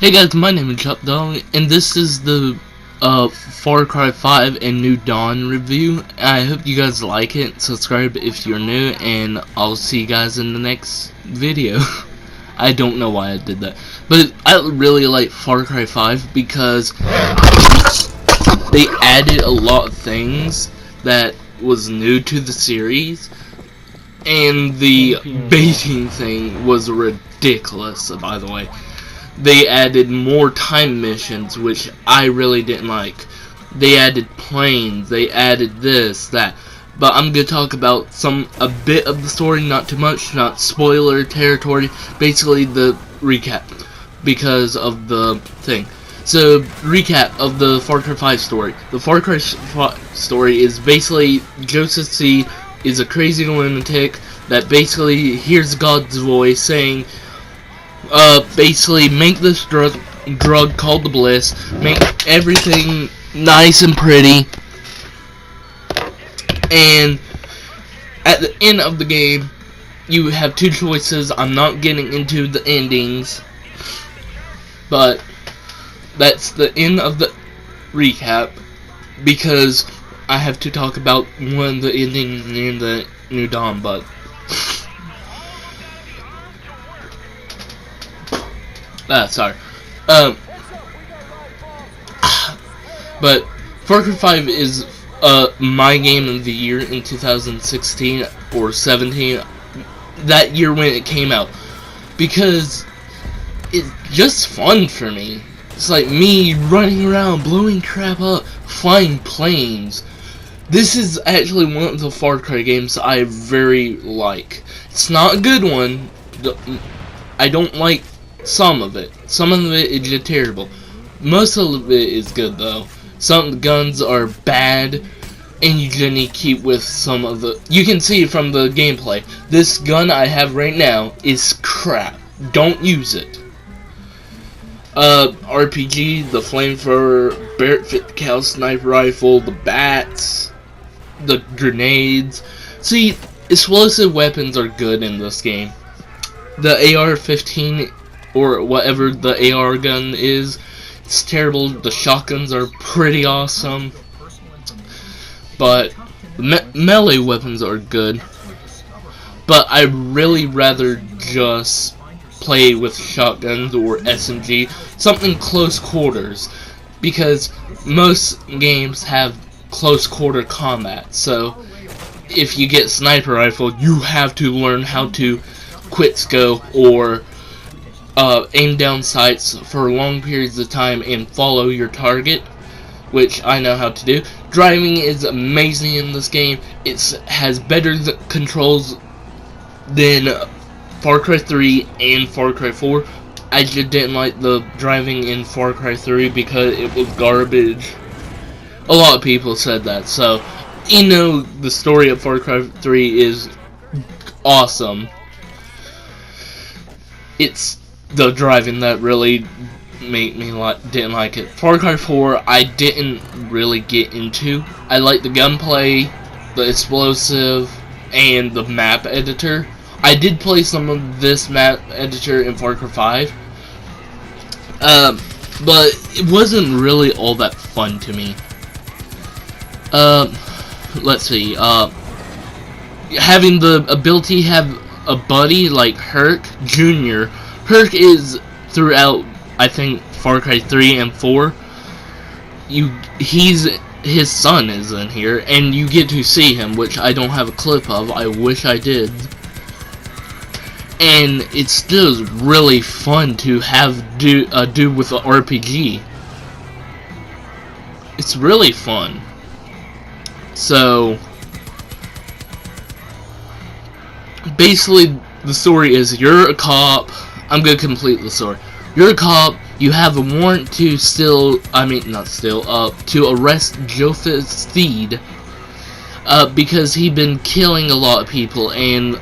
Hey guys, my name is newdanw, and this is the Far Cry 5 and New Dawn review. I hope you guys like it. Subscribe if you're new, and I'll see you guys in the next video. I don't know why I did that, but I really like Far Cry 5 because they added a lot of things that was new to the series, and the baiting thing was ridiculous, by the way. They added more time missions, which I really didn't like. They added planes, they added this, that. But I'm going to talk about a bit of the story, not too much, not spoiler territory, basically the recap, because of the thing. So, recap of the Far Cry 5 story. The Far Cry 5 story is basically Joseph C. is a crazy lunatic that basically hears God's voice saying, basically make this drug called the Bliss, make everything nice and pretty, and at the end of the game you have two choices. I'm not getting into the endings, but that's the end of the recap, because I have to talk about one of the endings in the New Dawn, but sorry. But Far Cry 5 is my game of the year in 2016 or 17. That year when it came out, because it's just fun for me. It's like me running around, blowing crap up, flying planes. This is actually one of the Far Cry games I very like. It's not a good one. I don't like some of it. Some of it is just terrible. Most of it is good though. Some of the guns are bad, and you just need to keep with some of the. You can see from the gameplay. This gun I have right now is crap. Don't use it. RPG, the flamethrower, Barrett 50 cal sniper rifle, the bats, the grenades. See, explosive weapons are good in this game. The AR-15 or whatever the AR gun is, it's terrible. The shotguns are pretty awesome, but melee weapons are good. But I'd really rather just play with shotguns or SMG, something close quarters, because most games have close quarter combat. So if you get sniper rifle, you have to learn how to quick scope or aim down sights for long periods of time and follow your target, which I know how to do. Driving is amazing in this game. It has better controls than Far Cry 3 and Far Cry 4. I just didn't like the driving in Far Cry 3 because it was garbage. A lot of people said that, so you know the story of Far Cry 3 is awesome. It's the driving that really made me didn't like it. Far Cry 4 I didn't really get into. I like the gunplay, the explosive, and the map editor. I did play some of this map editor in Far Cry 5, but it wasn't really all that fun to me. Let's see. Having the ability to have a buddy like Herc Jr. Herc is throughout, I think, Far Cry 3 and 4. His son is in here, and you get to see him, which I don't have a clip of. I wish I did. And it's still really fun to have do with the RPG. It's really fun. So basically, the story is you're a cop. I'm gonna complete the story. You're a cop. You have a warrant to to arrest Joseph Steed, because he'd been killing a lot of people and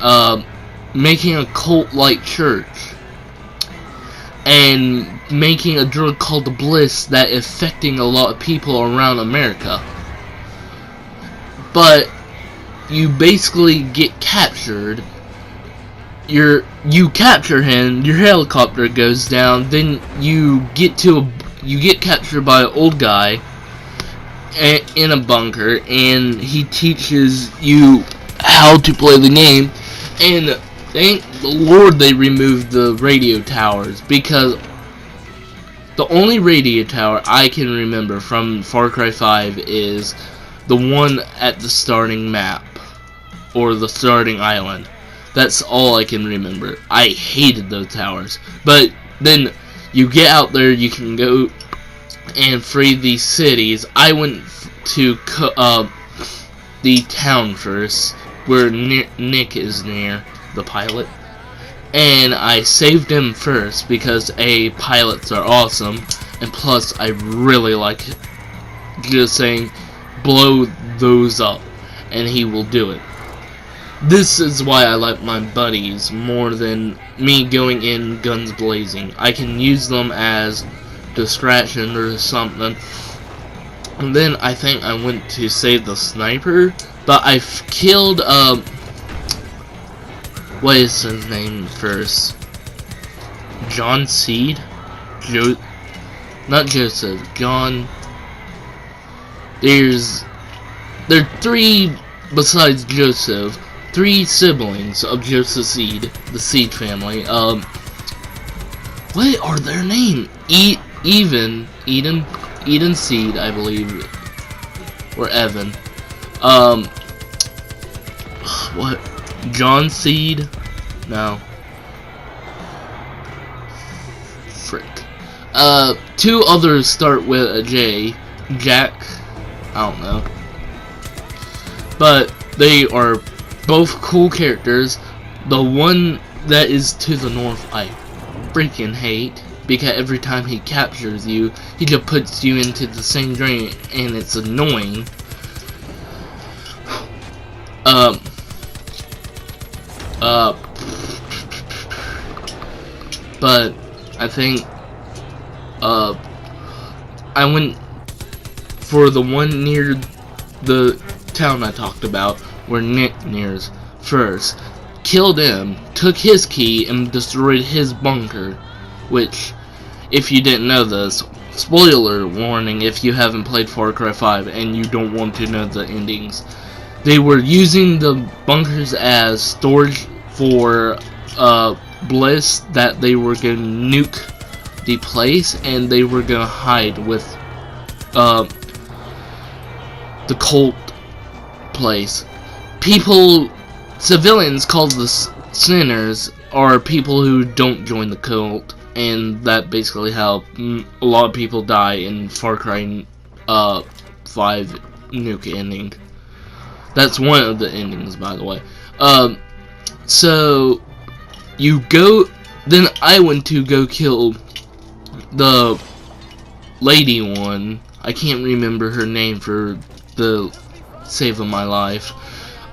making a cult-like church and making a drug called the Bliss that is affecting a lot of people around America. But you basically get captured you capture him, your helicopter goes down, then you get captured by an old guy in a bunker, and he teaches you how to play the game. And thank the Lord they removed the radio towers, because the only radio tower I can remember from Far Cry 5 is the one at the starting map, or the starting island. That's all I can remember. I hated those towers. But then you get out there, you can go and free these cities. I went to the town first, where Nick is near, the pilot. And I saved him first because pilots are awesome, and plus I really like just saying blow those up, and he will do it. This is why I like my buddies more than me going in guns blazing. I can use them as distraction or something. And then I think I went to save the sniper, but I've killed what is his name first? John Seed? Not Joseph. John. There are 3 besides Joseph. 3 siblings of Joseph Seed, the Seed family. What are their names? Eden Seed, I believe, or Evan. What? John Seed? No. Frick. 2 others start with a J. Jack. I don't know. But they are both cool characters. The one that is to the north I freaking hate, because every time he captures you, he just puts you into the same drain, and it's annoying. But I think I went for the one near the town I talked about, where Nick nears first, killed him, took his key, and destroyed his bunker. Which, if you didn't know this, spoiler warning if you haven't played Far Cry 5 and you don't want to know the endings, they were using the bunkers as storage for Bliss, that they were going to nuke the place, and they were going to hide with the cult place. Civilians called the sinners are people who don't join the cult, and that basically how a lot of people die in Far Cry 5 nuke ending. That's one of the endings, by the way. So you go, then I went to go kill the lady one. I can't remember her name for the save of my life.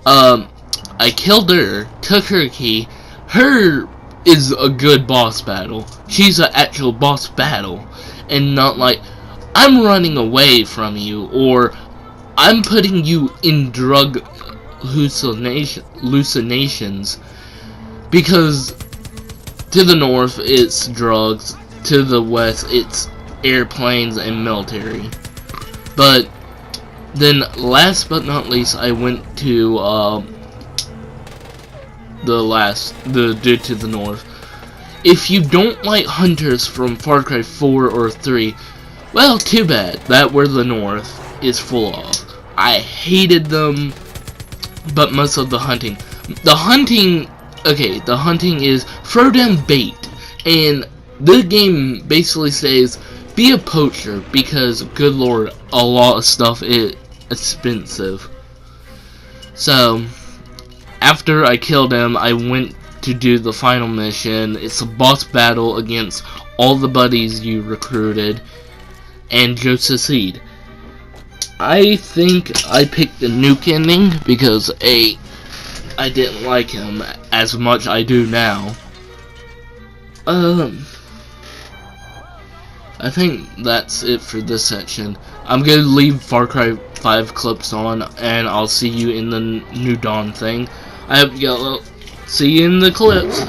I killed her, took her key. Her is a good boss battle. She's an actual boss battle, and not like I'm running away from you, or I'm putting you in drug hallucinations, because to the north it's drugs, to the west it's airplanes and military. But then last but not least, I went to the dude to the north. If you don't like hunters from Far Cry 4 or 3, well, too bad. That where the north is full of. I hated them, but most of the hunting is throw down bait, and the game basically says be a poacher, because good lord, a lot of stuff is expensive. So after I killed him, I went to do the final mission. It's a boss battle against all the buddies you recruited and Joseph Seed. I think I picked the nuke ending because I didn't like him as much I do now. I think that's it for this section. I'm gonna leave Far Cry 5 clips on, and I'll see you in the New Dawn thing. I hope you got a little See you in the clips.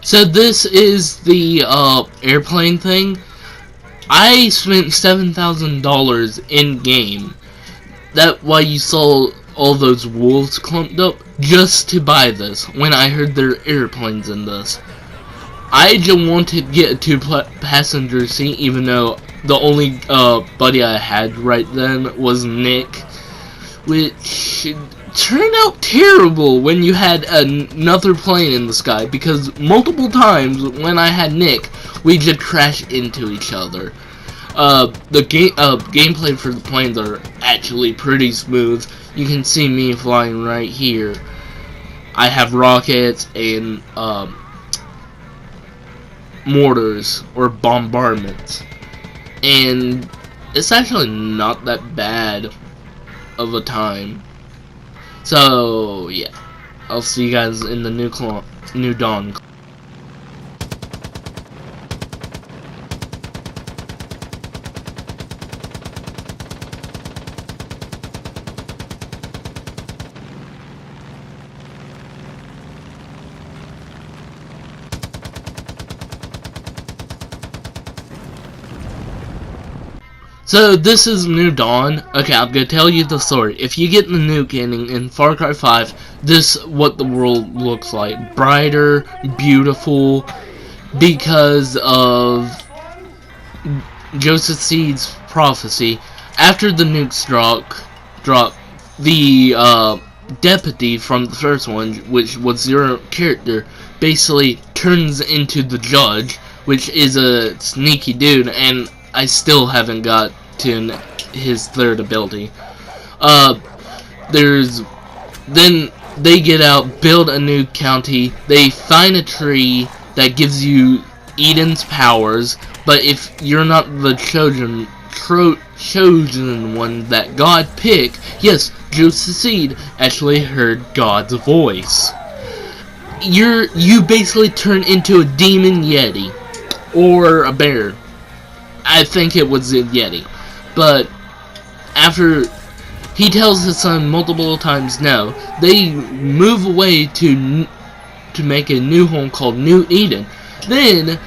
So this is the airplane thing. I spent $7,000 in game. That's why you saw all those wolves clumped up just to buy this. When I heard there are airplanes in this, I just wanted to get a two-passenger seat, even though the only buddy I had right then was Nick, which turned out terrible when you had another plane in the sky, because multiple times when I had Nick, we just crashed into each other. The gameplay for the planes are actually pretty smooth. You can see me flying right here. I have rockets and mortars or bombardments, and it's actually not that bad of a time. So yeah, I'll see you guys in the new dawn. So this is New Dawn. Okay, I'm gonna tell you the story. If you get the nuke ending in Far Cry 5, this is what the world looks like. Brighter, beautiful, because of Joseph Seed's prophecy. After the nukes drop, the deputy from the first one, which was your character, basically turns into the judge, which is a sneaky dude, and I still haven't got to his third ability. Then they get out, build a new county, they find a tree that gives you Eden's powers, but if you're not the chosen one that God picked, yes, Joseph Seed actually heard God's voice. You basically turn into a demon yeti, or a bear. I think it was a yeti. But after he tells his son multiple times no, they move away to make a new home called New Eden. Then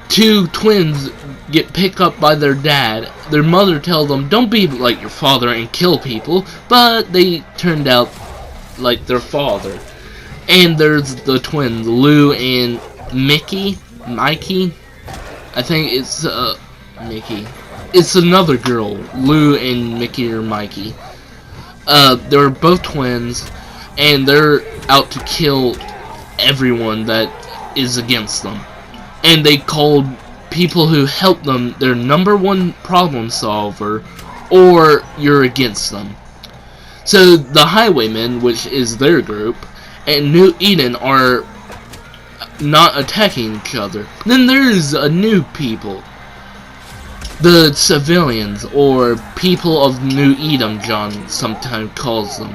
two twins get picked up by their dad. Their mother tells them, don't be like your father and kill people, but they turned out like their father. And there's the twins, Lou and Mikey. I think it's Mickey. It's another girl. Lou and Mickey or Mikey. They're both twins, and they're out to kill everyone that is against them. And they called people who help them their #1 problem solver, or you're against them. So the Highwaymen, which is their group, and New Eden are not attacking each other. Then there's a new people, the civilians, or people of New Eden, John sometimes calls them.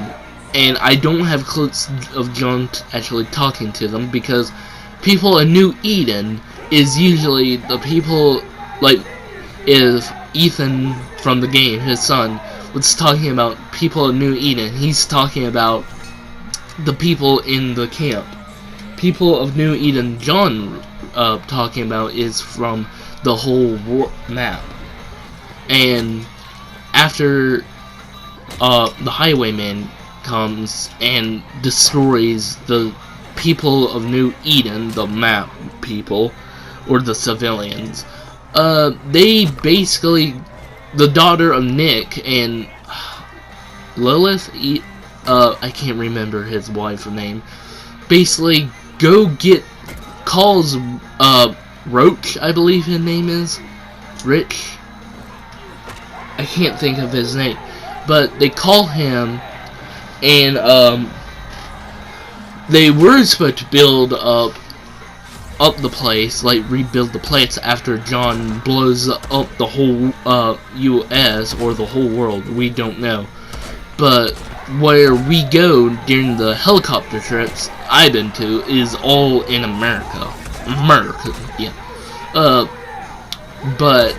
And I don't have clips of John actually talking to them, because people in New Eden is usually the people, like if Ethan from the game, his son, was talking about people in New Eden, he's talking about the people in the camp. People of New Eden, John talking about is from the whole map. And after the Highwayman comes and destroys the people of New Eden, the map people, or the civilians, they basically, the daughter of Nick and Lilith, I can't remember his wife's name, basically calls Roach, I believe his name is, Rich, I can't think of his name, but they call him, and they were supposed to build up the place, like rebuild the place after John blows up the whole US or the whole world, we don't know. But where we go during the helicopter trips I've been to is all in America. Yeah. But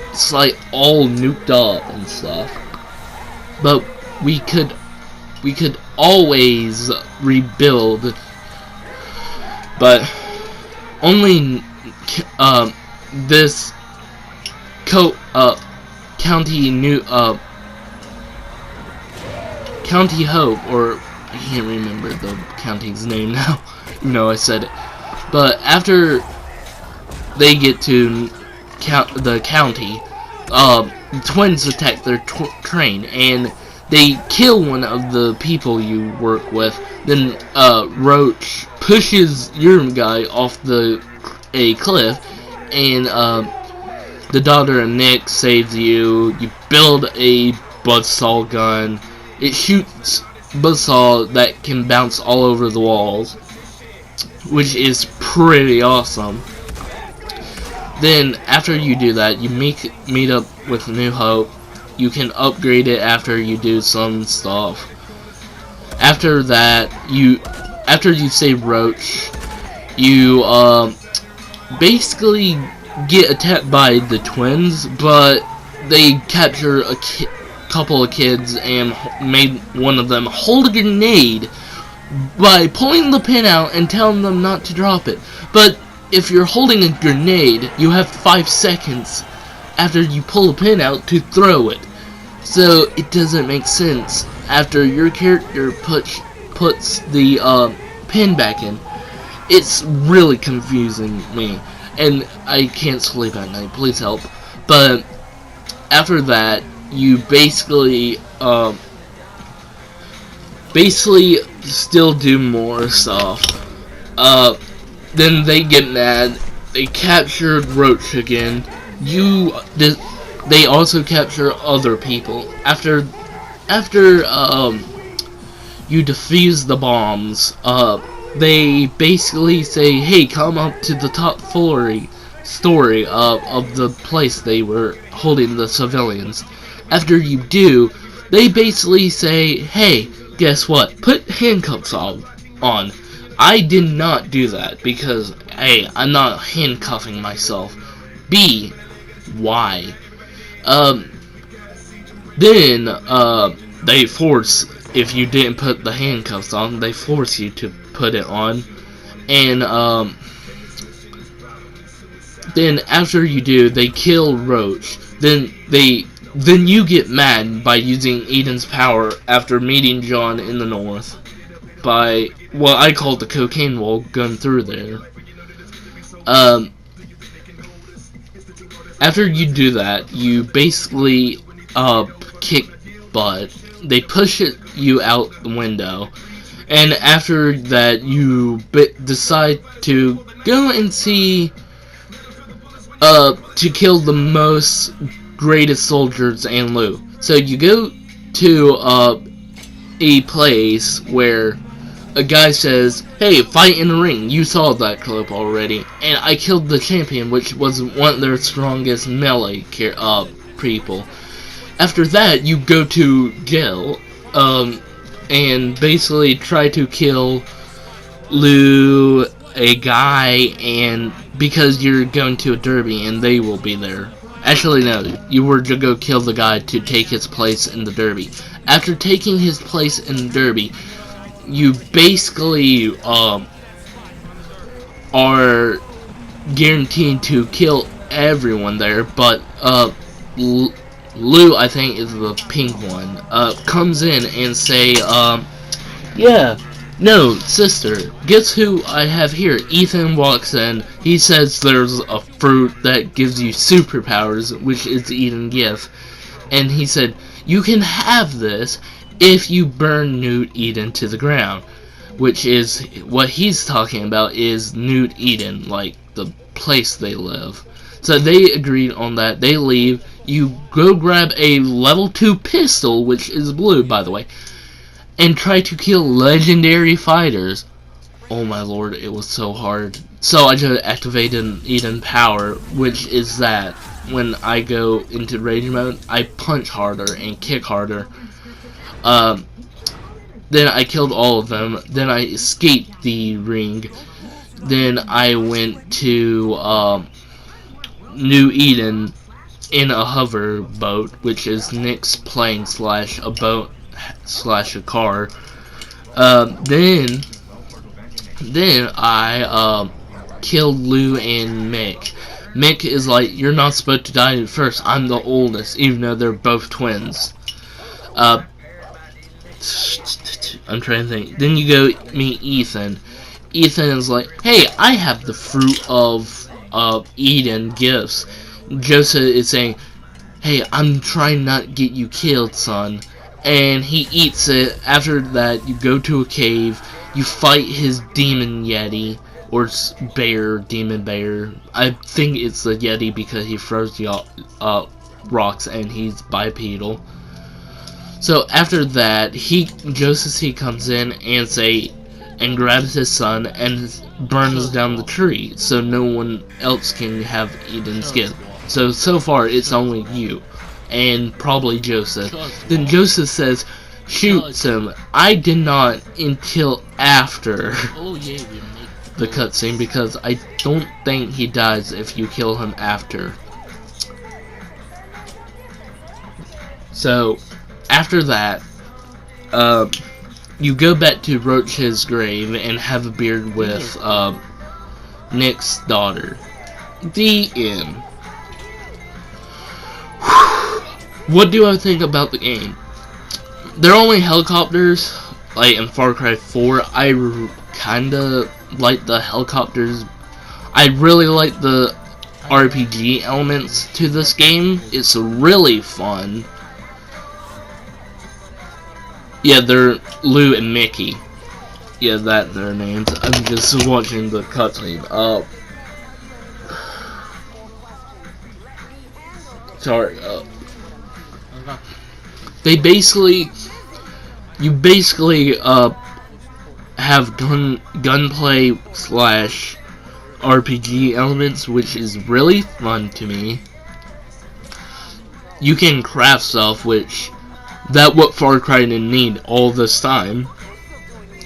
it's like all nuked up and stuff. but we could always rebuild, but only this County Hope, or I can't remember the county's name now. I said it. But after they get to the county, the twins attack their train, and they kill one of the people you work with. Then Roach pushes your guy off a cliff, and the daughter of Nick saves you. You build a buzzsaw gun. It shoots buzzsaw that can bounce all over the walls, which is pretty awesome. Then after you do that, you meet up with New Hope. You can upgrade it after you do some stuff. After that, after you save Roach, you basically get attacked by the twins, but they capture a couple of kids and made one of them hold a grenade by pulling the pin out and telling them not to drop it. But if you're holding a grenade, you have 5 seconds after you pull the pin out to throw it. So it doesn't make sense after your character puts the pin back in. It's really confusing me, and I can't sleep at night. Please help. But after that, you basically still do more stuff. Then they get mad. They captured Roach again. They also capture other people. After you defuse the bombs, they basically say, hey, come up to the top story of the place they were holding the civilians. After you do, they basically say, hey, guess what? Put handcuffs on. I did not do that because, A, I'm not handcuffing myself. B, why? Then they force, if you didn't put the handcuffs on, they force you to put it on. And then after you do, they kill Roach. Then you get mad by using Eden's power after meeting John in the north by what I call the cocaine wall going through there. After you do that, you basically kick butt. They push you out the window, and after that, you decide to go and see to kill the greatest soldiers and loot. So you go to a place where a guy says, hey, fight in the ring. You saw that clip already. And I killed the champion, which was one of their strongest melee people. After that, you go to jail and basically try to kill Lou, a guy, and because you're going to a derby and they will be there. Actually, no, you were to go kill the guy to take his place in the derby. After taking his place in the derby, you basically are guaranteed to kill everyone there, but Lou, I think is the pink one, comes in and say, yeah, no, sister, guess who I have here? Ethan walks in. He says there's a fruit that gives you superpowers, which is Eden's gift. And he said, you can have this if you burn Newt Eden to the ground. Which is, what he's talking about is Newt Eden, like the place they live. So they agreed on that. They leave. You go grab a level 2 pistol, which is blue, by the way, and try to kill legendary fighters. Oh my lord, it was so hard. So I just activated Eden power, which is that when I go into rage mode, I punch harder and kick harder. Then I killed all of them. Then I escaped the ring. Then I went to New Eden in a hover boat, which is Nick's plane slash a boat slash a car. Then I killed Lou and Mick. Mick is like, you're not supposed to die first. I'm the oldest, even though they're both twins. I'm trying to think. Then you go meet Ethan. Ethan is like, hey, I have the fruit of Eden gifts. Joseph is saying, hey, I'm trying not to get you killed, son. And he eats it. After that, you go to a cave. You fight his demon yeti. Or demon bear. I think it's the yeti because he throws rocks and he's bipedal. So after that, Joseph comes in and grabs his son and burns down the tree so no one else can have Eden's gift. So far it's only you and probably Joseph. Then Joseph says, shoots him. I did not until after the cutscene because I don't think he dies if you kill him after. So after that, you go back to Roach's grave and have a beard with Nick's daughter. The end. What do I think about the game? They're only helicopters, like in Far Cry 4. I kinda like the helicopters. I really like the RPG elements to this game. It's really fun. Yeah, they're Lou and Mickey. Yeah, that's their names. I'm just watching the cutscene. Sorry. You basically have gunplay slash RPG elements, which is really fun to me. You can craft stuff, which that's what Far Cry didn't need all this time.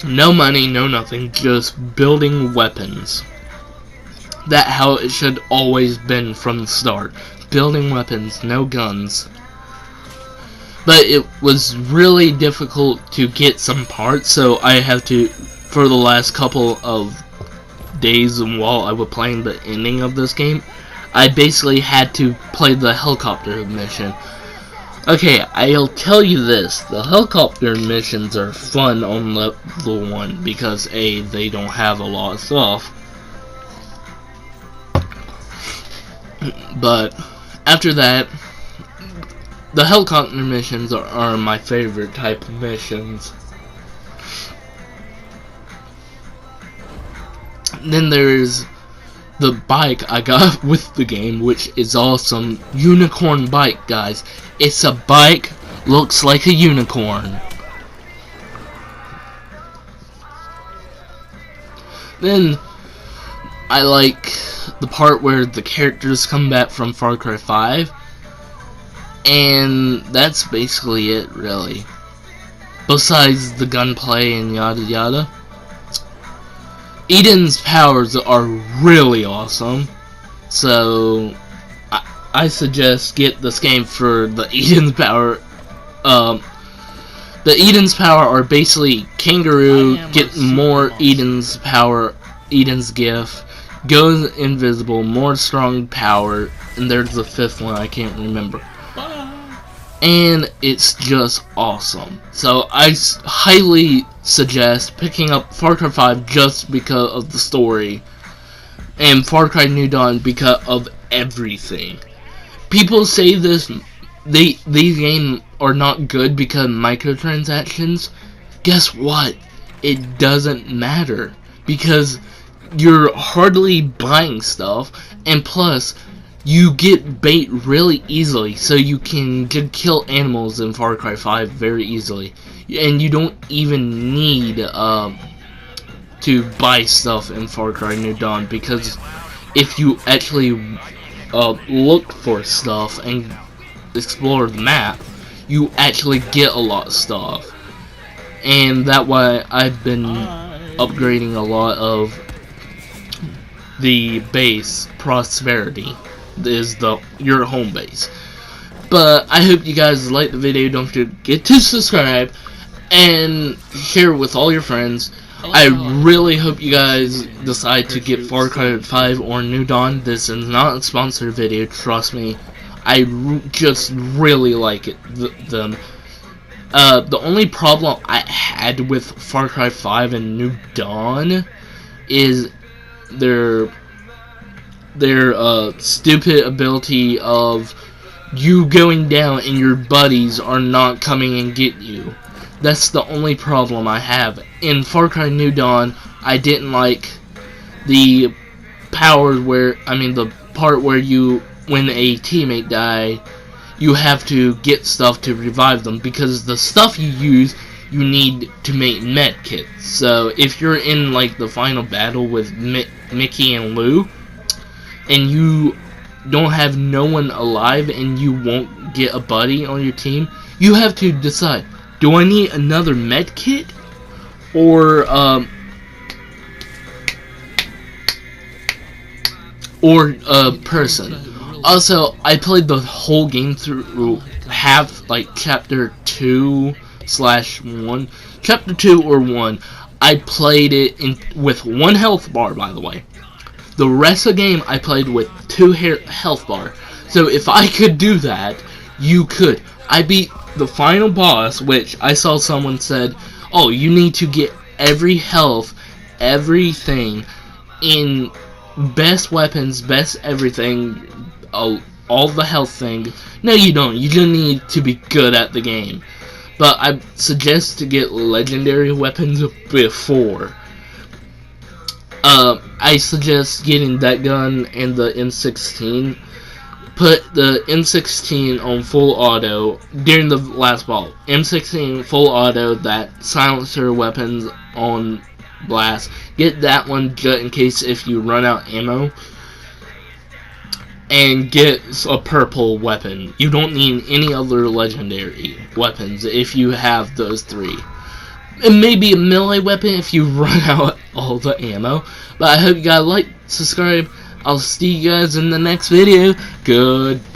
No money, no nothing, just building weapons. That's how it should always been from the start. Building weapons, no guns. But it was really difficult to get some parts, so I have to, for the last couple of days while I was playing the ending of this game, I basically had to play the helicopter mission. Okay, I'll tell you this, the helicopter missions are fun on level 1 because A, they don't have a lot of stuff. But after that, the helicopter missions are my favorite type of missions. Then there's the bike I got with the game, which is awesome. Unicorn bike, guys. It's a bike, looks like a unicorn. Then I like the part where the characters come back from Far Cry 5. And that's basically it, really. Besides the gunplay and yada yada. Eden's powers are really awesome. So I suggest get this game for the Eden's power. The Eden's power are basically kangaroo, get more Eden's power, Eden's gift, goes invisible, more strong power, and there's the fifth one I can't remember. And it's just awesome. So I highly suggest picking up Far Cry 5 just because of the story, and Far Cry New Dawn because of everything. People say these games are not good because of microtransactions. Guess what? It doesn't matter because you're hardly buying stuff, and plus you get bait really easily, so you can kill animals in Far Cry 5 very easily. And you don't even need to buy stuff in Far Cry New Dawn, because if you actually look for stuff and explore the map, you actually get a lot of stuff. And that's why I've been upgrading a lot of the base. Prosperity is your home base. But I hope you guys liked the video. Don't forget to subscribe and share with all your friends. I really hope you guys decide to get Far Cry 5 or New Dawn. This is not a sponsored video, trust me. I just really like them. The only problem I had with Far Cry 5 and New Dawn is their stupid ability of you going down and your buddies are not coming and get you. That's the only problem I have. In Far Cry New Dawn, I didn't like the power where, the part where when a teammate died, you have to get stuff to revive them, because the stuff you use, you need to make med kits. So if you're in like the final battle with Mickey and Lou, and you don't have no one alive and you won't get a buddy on your team, you have to decide, do I need another med kit or a person? Also, I played the whole game through chapter 2/1. Chapter 2 or 1, I played it with 1 health bar, by the way. The rest of the game I played with 2 health bar. So if I could do that, you could. I beat the final boss, which I saw someone said, oh, you need to get every health, everything, in best weapons, best everything, all the health thing. No, you don't. You just need to be good at the game. But I suggest to get legendary weapons before. I suggest getting that gun and the M16. Put the M16 on full auto during the last ball. M16 full auto, that silencer weapons on blast. Get that one just in case if you run out ammo. And get a purple weapon. You don't need any other legendary weapons if you have those 3. And maybe a melee weapon if you run out all the ammo. But I hope you guys like, subscribe. I'll see you guys in the next video. Goodbye.